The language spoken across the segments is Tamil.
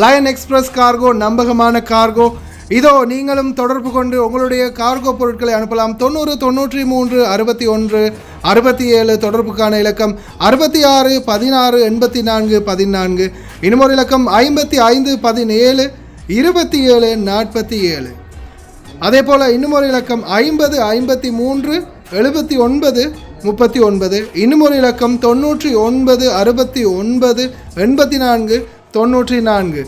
லயன் எக்ஸ்பிரஸ் கார்கோ நம்பகமான கார்கோ. இதோ நீங்களும் தொடர்பு கொண்டு உங்களுடைய கார்கோ பொருட்களை அனுப்பலாம். 90 93 61 67 தொடர்புக்கான இலக்கம் 66 16 84 14. இன்னொரு இலக்கம் 55 17 27 47. அதே போல் இன்னுமொரு இலக்கம் 50 53 79 39. இன்னுமொரு இலக்கம் 99 69 84 94.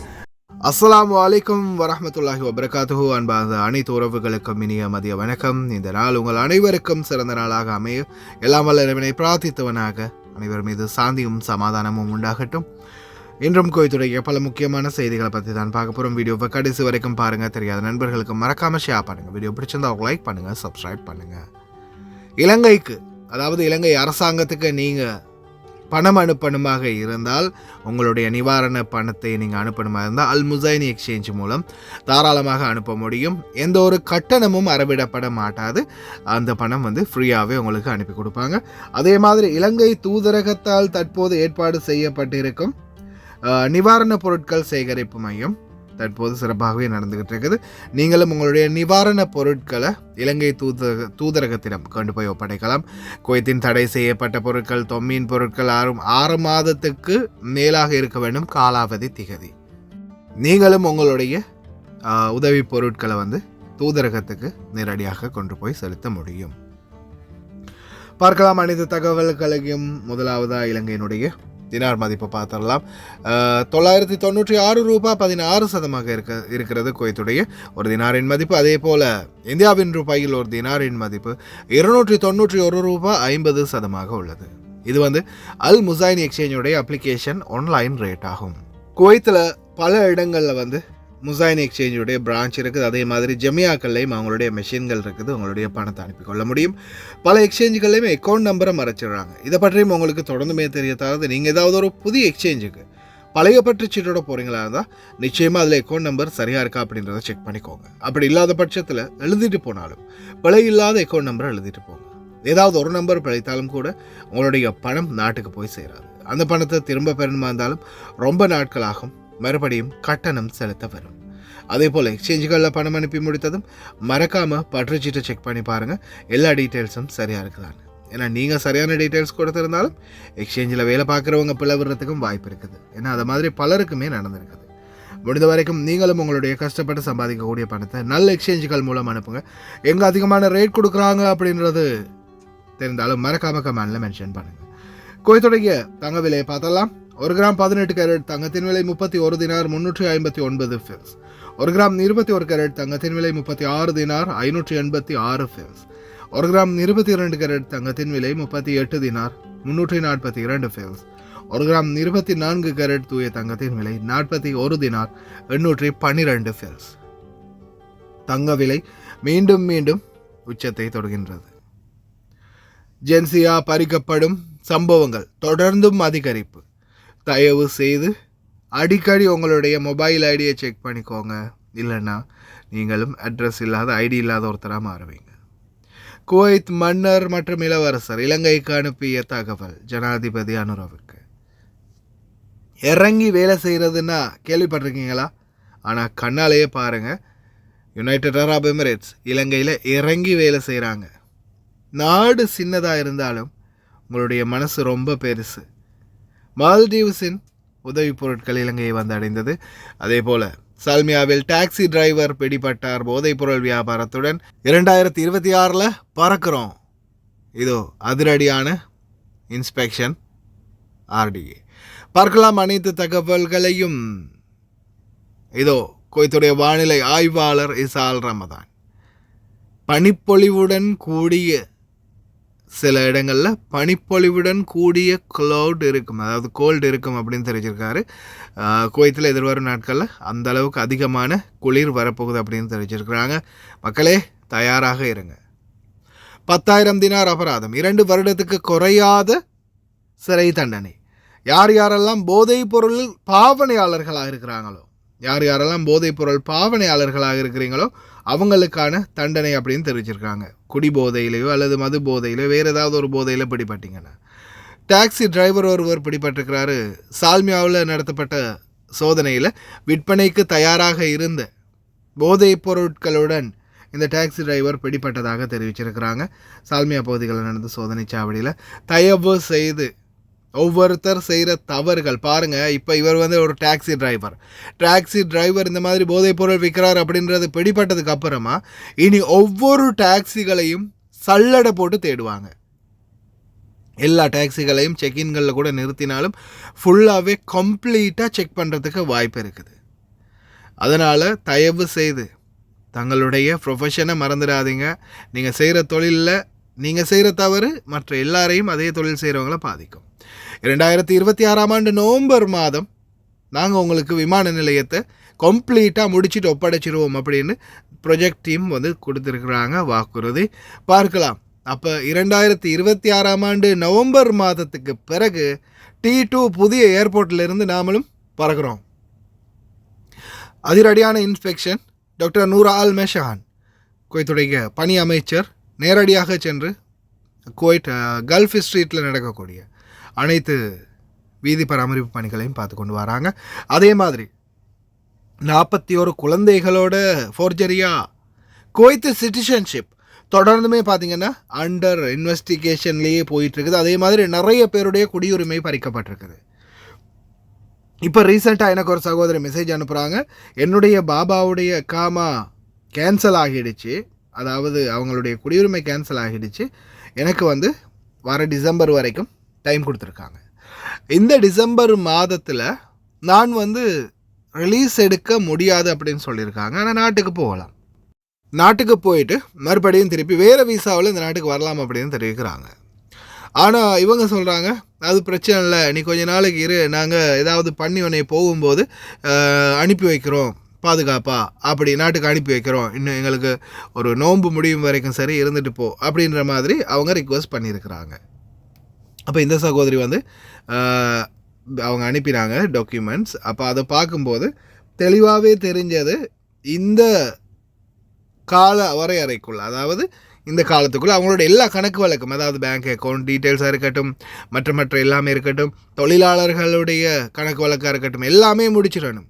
அஸ்ஸலாமு அலைக்கும் வரஹ்மத்துல்லாஹி வபரகாத்துஹு. அன்பார்ந்த அனைத்து உறவுகளுக்கும் இனிய மதிய வணக்கம். இந்த நாள் உங்கள் அனைவருக்கும் சிறந்த நாளாக அமைய எல்லாம் வல்ல இறைவனை பிரார்த்தித்தவனாக அனைவர் மீது சாந்தியும் சமாதானமும் உண்டாகட்டும். இன்றும் கோயத்துடைய பல முக்கியமான செய்திகளை பற்றி தான் பார்க்க போகிறோம். வீடியோவை கடைசி வரைக்கும் பாருங்கள். தெரியாத நண்பர்களுக்கு மறக்காமல் ஷேர் பண்ணுங்கள். வீடியோ பிடிச்சிருந்தா அவங்க லைக் பண்ணுங்கள், சப்ஸ்கிரைப் பண்ணுங்கள். இலங்கைக்கு, அதாவது இலங்கை அரசாங்கத்துக்கு நீங்கள் பணம் அனுப்பணுமாக இருந்தால், உங்களுடைய நிவாரண பணத்தை நீங்கள் அனுப்பணுமாக இருந்தால் அல் முசைனி எக்ஸ்சேஞ்ச் மூலம் தாராளமாக அனுப்ப முடியும். எந்த ஒரு கட்டணமும் அறவிடப்பட மாட்டாது. அந்த பணம் ஃப்ரீயாகவே உங்களுக்கு அனுப்பி கொடுப்பாங்க. அதே மாதிரி இலங்கை தூதரகத்தால் தற்போது ஏற்பாடு செய்யப்பட்டிருக்கும் நிவாரண பொருட்கள் சேகரிப்பு மையம் தற்போது சிறப்பாகவே நடந்துகிட்டு இருக்குது. நீங்களும் உங்களுடைய நிவாரண பொருட்களை இலங்கை தூதரகத்திடம் கொண்டு போய் ஒப்படைக்கலாம். குவைத்தின் தடை செய்யப்பட்ட பொருட்கள், தொம்மியின் பொருட்கள் 6 மாதத்துக்கு மேலாக இருக்க வேண்டும் காலாவதி திகதி. நீங்களும் உங்களுடைய உதவி பொருட்களை தூதரகத்துக்கு நேரடியாக கொண்டு போய் செலுத்த முடியும். பார்க்கலாம் அனைத்து தகவல்களையும். முதலாவதாக இலங்கையினுடைய தினார் மதிப்பை பார்த்துடலாம். 996 ரூபாய் 16% இருக்கிறது குவைத்துடைய ஒரு தினாரின் மதிப்பு. அதே போல் இந்தியாவின் ரூபாயில் ஒரு தினாரின் மதிப்பு 291 ரூபாய் 50% உள்ளது. இது அல் முசைனி எக்ஸ்சேஞ்சுடைய அப்ளிகேஷன் ஆன்லைன் ரேட் ஆகும். குவைத்தில் பல இடங்களில் முசைனி எக்ஸ்சேஞ்சுடைய பிரான்ச் இருக்குது. அதே மாதிரி ஜமியாக்கள்லையும் அவங்களுடைய மெஷின்கள் இருக்குது. உங்களுடைய பணத்தை அனுப்பிக்கொள்ள முடியும். பல எக்ஸ்சேஞ்சுகள்லையுமே அக்கௌண்ட் நம்பரை மறைச்சிடுறாங்க. இதை பற்றியும் உங்களுக்கு தொடர்ந்துமே தெரியத்தாவது. நீங்கள் ஏதாவது ஒரு புதிய எக்ஸ்சேஞ்சுக்கு பழைய பற்று சீட்டோட போகிறீங்களா இருந்தால் நிச்சயமாக அதில் அக்கௌண்ட் நம்பர் சரியாக இருக்கா அப்படின்றத செக் பண்ணிக்கோங்க. அப்படி இல்லாத பட்சத்தில் எழுதிட்டு போனாலும் பிழை இல்லாத அக்கௌண்ட் நம்பரை எழுதிட்டு போங்க. ஏதாவது ஒரு நம்பர் பிழைத்தாலும் கூட உங்களுடைய பணம் நாட்டுக்கு போய் சேராது. அந்த பணத்தை திரும்ப பெறணுமா இருந்தாலும் ரொம்ப நாட்களாகும். மறுபடியும் கட்டணம் செலுத்த வரும். அதே போல் எக்ஸ்சேஞ்சுகளில் பணம் அனுப்பி முடித்ததும் மறக்காமல் பற்றுச்சீட்டை செக் பண்ணி பாருங்கள் எல்லா டீட்டெயில்ஸும் சரியாக இருக்குதான்னு. ஏன்னா நீங்கள் சரியான டீட்டெயில்ஸ் கொடுத்துருந்தாலும் எக்ஸ்சேஞ்சில் வேலை பார்க்குறவங்க பிளவுறதுக்கும் வாய்ப்பு இருக்குது. ஏன்னா அது மாதிரி பலருக்குமே நடந்திருக்குது. முடிந்த வரைக்கும் நீங்களும் உங்களுடைய கஷ்டப்பட்டு சம்பாதிக்கக்கூடிய பணத்தை நல்ல எக்ஸ்சேஞ்சுகள் மூலம் அனுப்புங்க. எங்கே அதிகமான ரேட் கொடுக்குறாங்க அப்படின்றது தெரிந்தாலும் மறக்காமல் கமெண்டில் மென்ஷன் பண்ணுங்கள். குவைத்துடைய தங்க விலையை பார்த்தலாம். 1 கிராம் 18 கேரட் தங்கத்தின் விலை 31 தினார் 359 ஃபில்ஸ். 1 கிராம் 21 கேரட் தங்கத்தின் விலை 36 தினார் 586 ஃபில்ஸ். 1 கிராம் 22 கேரட் தங்கத்தின் விலை 38 தினார் 342 ஃபில்ஸ். 1 கிராம் 24 கேரட் தூய தங்கத்தின் விலை 41 தினார் 812 ஃபில்ஸ். தங்க விலை மீண்டும் மீண்டும் உச்சத்தை தொடுகின்றது. ஜென்சியா பறிக்கப்படும் சம்பவங்கள் தொடர்ந்தும் அதிகரிப்பு. தயவு செய்து அடிக்கடி உங்களுடைய மொபைல் ஐடியை செக் பண்ணிக்கோங்க. இல்லைன்னா நீங்களும் அட்ரஸ் இல்லாத ஐடி இல்லாத ஒருத்தராக மாறுவீங்க. குவைத் மன்னர் மற்றும் இளவரசர் இலங்கைக்கு அனுப்பிய தகவல். ஜனாதிபதி அனுரவுக்கு இறங்கி வேலை செய்கிறதுன்னா கேள்விப்பட்டிருக்கீங்களா? ஆனால் கண்ணாலேயே பாருங்கள், யுனைடெட் அரப் எமிரேட்ஸ் இலங்கையில் இறங்கி வேலை செய்கிறாங்க. நாடு சின்னதாக இருந்தாலும் உங்களுடைய மனசு ரொம்ப பெருசு. மால்டீவ்ஸின் உதவி பொருட்கள் இலங்கையை அடைந்தது. அதே போல் சால்மியாவில் டாக்ஸி டிரைவர் பிடிபட்டார் போதைப்பொருள் வியாபாரத்துடன். 2026 பறக்கிறோம். இதோ அதிரடியான இன்ஸ்பெக்ஷன் ஆர்டிஏ. பார்க்கலாம் அனைத்து தகவல்களையும். இதோ குவைத்துடைய வானிலை ஆய்வாளர் இசால் ரமதான் பனிப்பொழிவுடன் கூடிய சில இடங்களில் பனிப்பொழிவுடன் கூடிய க்ளவுட் இருக்கும், அதாவது கோல்டு இருக்கும் அப்படின்னு தெரிஞ்சிருக்காரு. குவைத்தில் எதிர்வரும் நாட்களில் அந்த அளவுக்கு அதிகமான குளிர் வரப்போகுது அப்படின்னு தெரிஞ்சிருக்கிறாங்க. மக்களே தயாராக இருங்க. 10,000 தினார் அபராதம், 2 வருடத்துக்கு குறையாத சிறை தண்டனை. யாரெல்லாம் போதைப் பொருள் பாவனையாளர்களாக இருக்கிறாங்களோ, யாரெல்லாம் போதைப் பொருள் பாவனையாளர்களாக இருக்கிறீங்களோ அவங்களுக்கான தண்டனை அப்படின்னு தெரிவிச்சிருக்காங்க. குடி போதையிலையோ அல்லது மது போதையிலையோ வேறு ஏதாவது ஒரு போதையில் பிடிபட்டீங்கன்னா. டாக்ஸி டிரைவர் ஒருவர் பிடிபட்டிருக்கிறாரு. சால்மியாவில் நடத்தப்பட்ட சோதனையில் விற்பனைக்கு தயாராக இருந்த போதைப் பொருட்களுடன் இந்த டாக்ஸி டிரைவர் பிடிப்பட்டதாக தெரிவிச்சிருக்கிறாங்க. சால்மியா பகுதிகளில் நடந்த சோதனை சாவடியில் தயவு செய்து ஒவ்வொருத்தர் செய்கிற தவறுகள் பாருங்கள். இப்போ இவர் வந்து ஒரு டாக்ஸி டிரைவர் இந்த மாதிரி போதைப்பொருள் விற்கிறார் அப்படின்றது பிடிப்பட்டதுக்கு அப்புறமா இனி ஒவ்வொரு டாக்ஸிகளையும் சல்லடை போட்டு தேடுவாங்க. எல்லா டாக்ஸிகளையும் செக்இன்களில் கூட நிறுத்தினாலும் ஃபுல்லாகவே கம்ப்ளீட்டாக செக் பண்ணுறதுக்கு வாய்ப்பு இருக்குது. அதனால் தயவு செய்து தங்களுடைய ப்ரொஃபஷனை மறந்துடாதீங்க. நீங்கள் செய்கிற தொழிலில் நீங்கள் செய்கிற தவறு மற்ற எல்லாரையும் அதே தொழில் செய்கிறவங்கள பாதிக்கும். 2026 நவம்பர் மாதம் நாங்கள் உங்களுக்கு விமான நிலையத்தை கம்ப்ளீட்டாக முடிச்சுட்டு ஒப்படைச்சிடுவோம் அப்படின்னு ப்ரொஜெக்ட் டீம் வந்து கொடுத்துருக்குறாங்க வாக்குறுதி. பார்க்கலாம். அப்போ 2026 நவம்பர் மாதத்துக்கு பிறகு T2 புதிய ஏர்போர்ட்டிலிருந்து நாமளும் பறக்கிறோம். அதிரடியான இன்ஸ்பெக்ஷன். டாக்டர் நூர் அல் மெஷான் குவைத்துடைய பணி அமைச்சர் நேரடியாக சென்று குவைட் கல்ஃப் ஸ்ட்ரீட்டில் நடக்கக்கூடிய அனைத்து வீதி பராமரிப்பு பணிகளையும் பார்த்து கொண்டு வராங்க. அதே மாதிரி 41 குழந்தைகளோட ஃபோர்ஜரியா குவைத்து சிட்டிசன்ஷிப் தொடர்ந்துமே பார்த்திங்கன்னா அண்டர் இன்வெஸ்டிகேஷன்லேயே போயிட்டுருக்குது. அதே மாதிரி நிறைய பேருடைய குடியுரிமை பறிக்கப்பட்டிருக்குது. இப்போ ரீசெண்டாக எனக்கு ஒரு சகோதரி மெசேஜ் அனுப்புகிறாங்க. என்னுடைய பாபாவுடைய காமா கேன்சல் ஆகிடுச்சு, அதாவது அவங்களுடைய குடியுரிமை கேன்சல் ஆகிடுச்சு. எனக்கு வந்து வர டிசம்பர் வரைக்கும் டைம் கொடுத்துருக்காங்க. இந்த டிசம்பர் மாதத்தில் நான் வந்து ரிலீஸ் எடுக்க முடியாது அப்படின்னு சொல்லியிருக்காங்க. ஆனால் நாட்டுக்கு போகலாம். நாட்டுக்கு போயிட்டு மறுபடியும் திருப்பி வேறு விசாவில் இந்த நாட்டுக்கு வரலாம் அப்படின்னு தெரிவிக்கிறாங்க. ஆனால் இவங்க சொல்கிறாங்க அது பிரச்சனை இல்லை, நீ கொஞ்ச நாளைக்கு இரு, நாங்கள் ஏதாவது பண்ணி உன்னை போகும்போது அனுப்பி வைக்கிறோம் பாதுகாப்பா, அப்படி நாட்டுக்கு அனுப்பி வைக்கிறோம், இன்னும் எங்களுக்கு ஒரு நோன்பு முடியும் வரைக்கும் சரி இருந்துட்டு போ அப்படின்ற மாதிரி அவங்க ரிக்வெஸ்ட் பண்ணியிருக்கிறாங்க. அப்போ இந்த சகோதரி வந்து அவங்க அனுப்பினாங்க டாக்குமெண்ட்ஸ். அப்போ அதை பார்க்கும்போது தெளிவாகவே தெரிஞ்சது இந்த கால வரையறைக்குள்ள, அதாவது இந்த காலத்துக்குள்ளே அவங்களோட எல்லா கணக்கு வழக்கம், அதாவது பேங்க் அக்கௌண்ட் டீட்டெயில்ஸாக இருக்கட்டும், மற்ற எல்லாமே இருக்கட்டும், தொழிலாளர்களுடைய கணக்கு வழக்காக இருக்கட்டும், எல்லாமே முடிச்சிடணும்.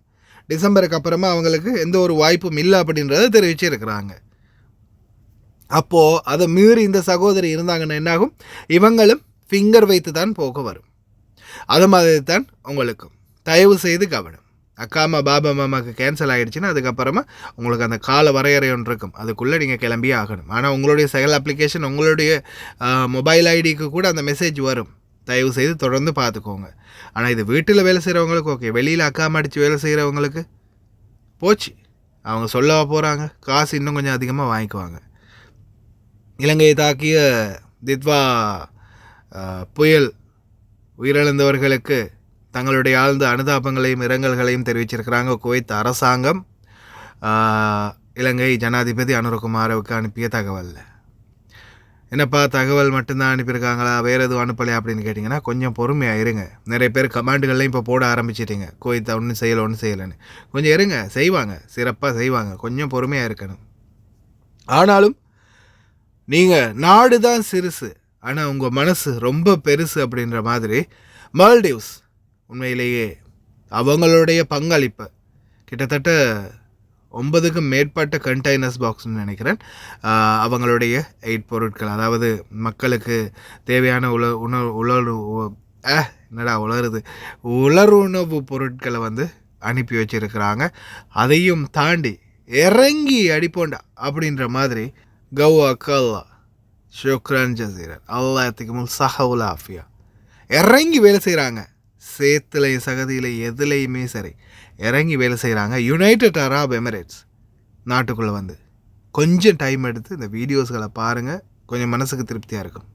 டிசம்பருக்கு அப்புறமா அவங்களுக்கு எந்த ஒரு வாய்ப்பும் இல்லை அப்படின்றத தெரிவிச்சிருக்கிறாங்க. அப்போது அதை மீறி இந்த சகோதரி இருந்தாங்கன்னா என்னாகும், இவங்களும் ஃபிங்கர் வைத்து தான் போக வரும். அது மாதிரி தான் உங்களுக்கும். தயவு செய்து கவனம். அக்காமா பாபா மாமாவுக்கு கேன்சல் ஆகிடுச்சின்னா அதுக்கப்புறமா உங்களுக்கு அந்த கால வரையறை ஒன்று இருக்கும், அதுக்குள்ளே நீங்கள் கிளம்பியே ஆகணும். ஆனால் உங்களுடைய செயல் அப்ளிகேஷன் உங்களுடைய மொபைல் ஐடிக்கு கூட அந்த மெசேஜ் வரும். தயவு செய்து தொடர்ந்து பார்த்துக்கோங்க. ஆனால் இது வீட்டில் வேலை செய்கிறவங்களுக்கு ஓகே, வெளியில் அக்காமா அடித்து வேலை செய்கிறவங்களுக்கு போச்சு. அவங்க சொல்லவா போகிறாங்க, காசு இன்னும் கொஞ்சம் அதிகமாக வாங்கிக்குவாங்க. இலங்கையை தாக்கிய தித்வா புயல் உயிரிழந்தவர்களுக்கு தங்களுடைய ஆழ்ந்த அனுதாபங்களையும் இரங்கல்களையும் தெரிவிச்சிருக்கிறாங்க குவைத் அரசாங்கம். இலங்கை ஜனாதிபதி அனுரகுமாரவுக்கு அனுப்பிய தகவல். என்னப்பா தகவல் மட்டும்தான் அனுப்பியிருக்காங்களா, வேறு எதுவும் அனுப்பலையா அப்படின்னு கேட்டிங்கன்னா கொஞ்சம் பொறுமையாக இருங்க. நிறைய பேர் கமாண்டுகள்லையும் இப்போ போட ஆரம்பிச்சிட்டிங்க, குவைத்தை ஒன்றும் செய்யலைன்னு. கொஞ்சம் இருங்க, செய்வாங்க, சிறப்பாக செய்வாங்க, கொஞ்சம் பொறுமையாக இருக்கணும். ஆனாலும் நீங்கள் நாடு தான் சிறுசு, ஆனால் உங்கள் மனசு ரொம்ப பெருசு அப்படின்ற மாதிரி மால்டீவ்ஸ் உண்மையிலேயே அவங்களுடைய பங்களிப்பு கிட்டத்தட்ட 9க்கும் மேற்பட்ட கண்டெய்னர்ஸ் பாக்ஸ்னு நினைக்கிறேன். அவங்களுடைய 8 பொருட்கள், அதாவது மக்களுக்கு தேவையான உலருணவு பொருட்களை வந்து அனுப்பி வச்சிருக்கிறாங்க. அதையும் தாண்டி இறங்கி அடிப்போண்டா அப்படின்ற மாதிரி கௌவா கல்லா ஷுக்ரன் ஜசீரன் அல்லாத்துக்கும் சஹவுல் ஆஃபியா இறங்கி வேலை செய்கிறாங்க. சேத்துலையும் சகதியில் எதுலேயுமே சரி இறங்கி வேலை செய்கிறாங்க. யுனைடெட் அரப் எமிரேட்ஸ் நாட்டுக்குள்ளே வந்து கொஞ்சம் டைம் எடுத்து இந்த வீடியோஸ்களை பாருங்கள், கொஞ்சம் மனசுக்கு திருப்தியாக இருக்கும்.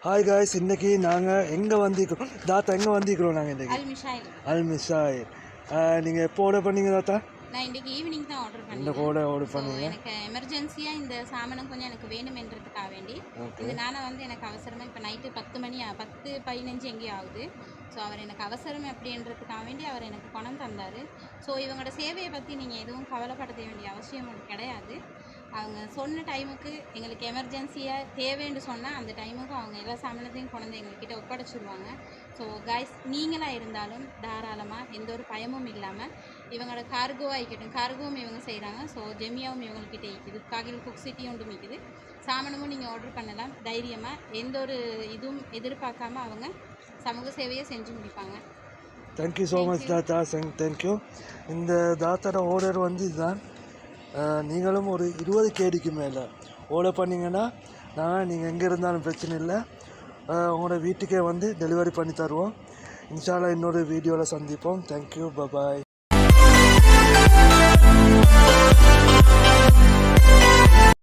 ஹாய் காய்ஸ், இன்றைக்கி நாங்கள் எங்கே வந்திருக்கிறோம் தாத்தா? எங்கே வந்திருக்கிறோம் நாங்கள் இன்றைக்கி? அல் மிஷாயில். நீங்கள் எப்போ ஆர்டர் பண்ணீங்க தாத்தா? நான் இன்றைக்கி ஈவினிங் தான் ஆர்டர் பண்ணேன். இந்த கூட ஆர்டர் பண்ணீங்க? எனக்கு எமர்ஜென்சியாக இந்த சாமானம் கொஞ்சம் எனக்கு வேணுமென்றதுக்காக வேண்டி இதனால் வந்து எனக்கு அவசரமாக இப்போ நைட்டு 10:15 எங்கேயும் ஆகுது. ஸோ அவர் எனக்கு அவசரம் அப்படின்றதுக்காக வேண்டி அவர் எனக்கு பணம் தந்தார். ஸோ இவங்களோட சேவையை பற்றி நீங்கள் எதுவும் கவலைப்பட வேண்டிய அவசியம் கிடையாது. அவங்க சொன்ன டைமுக்கு எங்களுக்கு எமர்ஜென்சியாக தேவைன்னு சொன்னால் அந்த டைமுக்கு அவங்க எல்லா சாமானத்தையும் கொண்டு எங்கள்கிட்ட ஒப்படைச்சிடுவாங்க. ஸோ காய்ஸ், நீங்களாக இருந்தாலும் தாராளமாக எந்த ஒரு பயமும் இல்லாமல் இவங்களோட கார்கோவாக இருக்கட்டும், கார்கோவும் இவங்க செய்கிறாங்க. ஸோ ஜெமியாவும் இவங்கள்கிட்ட இருக்குது, காகில் குக் சிட்டி ஒன்று இருக்குது. சாமானமும் நீங்கள் ஆர்டர் பண்ணலாம் தைரியமாக, எந்த ஒரு இதுவும் எதிர்பார்க்காம அவங்க சமூக சேவையை செஞ்சு முடிப்பாங்க. தேங்க்யூ ஸோ மச் தாத்தா. தேங்க்யூ. இந்த தாத்தாவோட ஆர்டர் வந்து இதுதான். நீங்களும் ஒரு 20 கேடிக்கு மேலே ஆர்டர் பண்ணிங்கன்னா நீங்கள் எங்கே இருந்தாலும் பிரச்சனை இல்லை, உங்களோட வீட்டுக்கே வந்து டெலிவரி பண்ணி தருவோம். இன்ஷா அல்லாஹ் இன்னொரு வீடியோவில் சந்திப்போம். Thank you, bye bye.